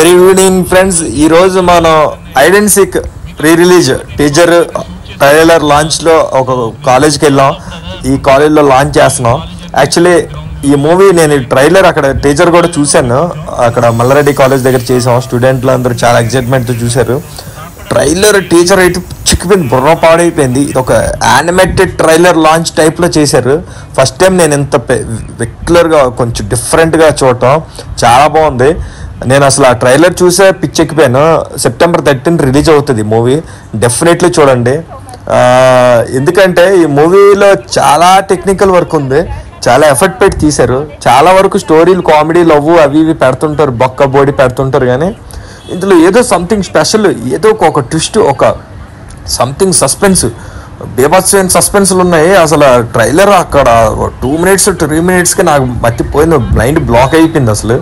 Very good evening friends. ఈరోజు మనం Hide and Seek pre release teaser trailer లాంచ్లో ఒక కాలేజ్కి వెళ్ళాం. ఈ కాలేజ్లో లాంచ్ చేస్తున్నాం. యాక్చువల్లీ ఈ మూవీ నేను ట్రైలర్ అక్కడ టీజర్ కూడా చూశాను. అక్కడ మల్లారెడ్డి కాలేజ్ దగ్గర చేసాం. స్టూడెంట్లు అందరూ చాలా ఎక్సైట్మెంట్తో చూశారు. ట్రైలర్ టీజర్ అయితే చిక్కిపోయింది, బుర్ర పాడైపోయింది. ఇది ఒక యానిమేటెడ్ ట్రైలర్ లాంచ్ టైప్లో చేశారు. ఫస్ట్ టైం నేను ఇంత రెగ్యులర్గా కొంచెం డిఫరెంట్గా చూడటం చాలా బాగుంది. నేను అసలు ఆ ట్రైలర్ చూసే పిచ్చెక్కిపోయాను. September 13 రిలీజ్ అవుతుంది మూవీ. డెఫినెట్లీ చూడండి. ఎందుకంటే ఈ మూవీలో చాలా టెక్నికల్ వర్క్ ఉంది, చాలా ఎఫర్ట్ పెట్టి తీశారు. చాలా వరకు స్టోరీలు కామెడీ లవ్ అవి ఇవి పెడుతుంటారు, బొక్క బోడి పెడుతుంటారు. కానీ ఇందులో ఏదో సంథింగ్ స్పెషల్, ఏదో ఒక ట్విస్ట్, ఒక సంథింగ్ సస్పెన్స్, బీభత్సమైన సస్పెన్స్లు ఉన్నాయి. అసలు ట్రైలర్ అక్కడ 2 minutes 3 minutesకి నాకు మర్చిపోయింది, మైండ్ బ్లాక్ అయిపోయింది అసలు.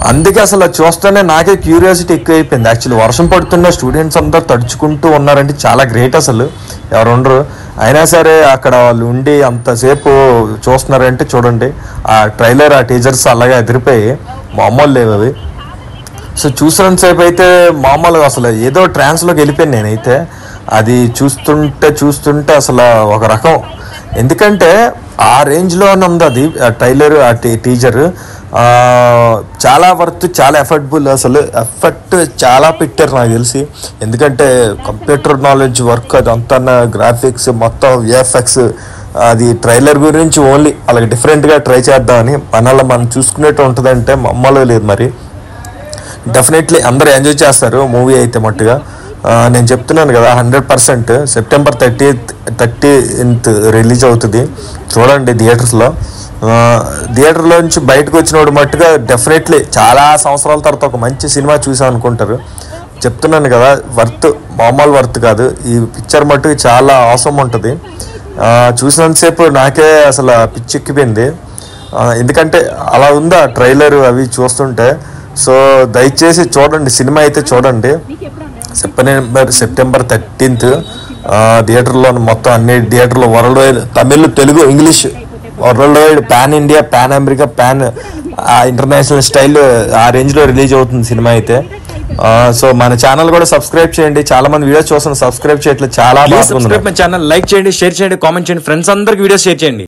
అందుకే అసలు చూస్తూనే నాకే క్యూరియాసిటీ ఎక్కువ అయిపోయింది. యాక్చువల్లీ వర్షం పడుతున్న స్టూడెంట్స్ అందరూ తడుచుకుంటూ ఉన్నారంటే చాలా గ్రేట్ అసలు. ఎవరు ఉండరు, అయినా సరే అక్కడ వాళ్ళు ఉండి అంతసేపు చూస్తున్నారంటే చూడండి. ఆ ట్రైలర్ ఆ టీజర్స్ అలాగే ఎదిరిపోయి మామూలు లేవు అవి. సో చూసినంతసేపు అయితే మామూలుగా అసలు ఏదో ట్రాన్స్లోకి వెళ్ళిపోయాను నేనైతే. అది చూస్తుంటే అసలు ఒక రకం. ఎందుకంటే ఆ రేంజ్లోనే ఉంది అది ట్రైలర్, ఆ టీజర్. చాలా వర్త్, చాలా ఎఫర్టబుల్. అసలు ఎఫర్ట్ చాలా పెట్టారు నాకు తెలిసి. ఎందుకంటే కంప్యూటర్ నాలెడ్జ్ వర్క్ అదంతా, గ్రాఫిక్స్ మొత్తం VFX. అది ట్రైలర్ గురించి ఓన్లీ అలాగే డిఫరెంట్గా ట్రై చేద్దామని మనల్ని మనం చూసుకునేట్టు ఉంటుందంటే మామూలుగా లేదు. మరి డెఫినెట్లీ అందరూ ఎంజాయ్ చేస్తారు మూవీ అయితే మట్టుగా. నేను చెప్తున్నాను కదా, 100% September 30th రిలీజ్ అవుతుంది. చూడండి థియేటర్స్లో. థియేటర్లో నుంచి బయటకు వచ్చినోడు మట్టుగా డెఫినెట్లీ చాలా సంవత్సరాల తర్వాత ఒక మంచి సినిమా చూసాం అనుకుంటారు. చెప్తున్నాను కదా, వర్త్, మామూలు వర్త్ కాదు. ఈ పిక్చర్ మట్టుకు చాలా అవసరం ఉంటుంది. చూసినంతసేపు నాకే అసలు పిచ్చెక్కిపోయింది. ఎందుకంటే అలా ఉందా ట్రైలర్ అవి చూస్తుంటే. సో దయచేసి చూడండి, సినిమా అయితే చూడండి. September 13th థియేటర్లో, మొత్తం అన్ని థియేటర్లో world wide, Tamil, Telugu, English, world wide, pan India, pan America, pan international style ఆ రేంజ్లో రిలీజ్ అవుతుంది సినిమా అయితే. సో మన ఛానల్ కూడా సబ్స్క్రైబ్ చేయండి. చాలా మంది వీడియోస్ చూస్తున్నారు, సబ్స్క్రైబ్ చేయట్లేదు. చాలా బాగుంది. సబ్స్క్రైబ్ మై ఛానల్, లైక్ చేయండి, షేర్ చేయండి, కామెంట్ చేయండి, ఫ్రెండ్స్ అందరికి వీడియోస్ షేర్ చేయండి.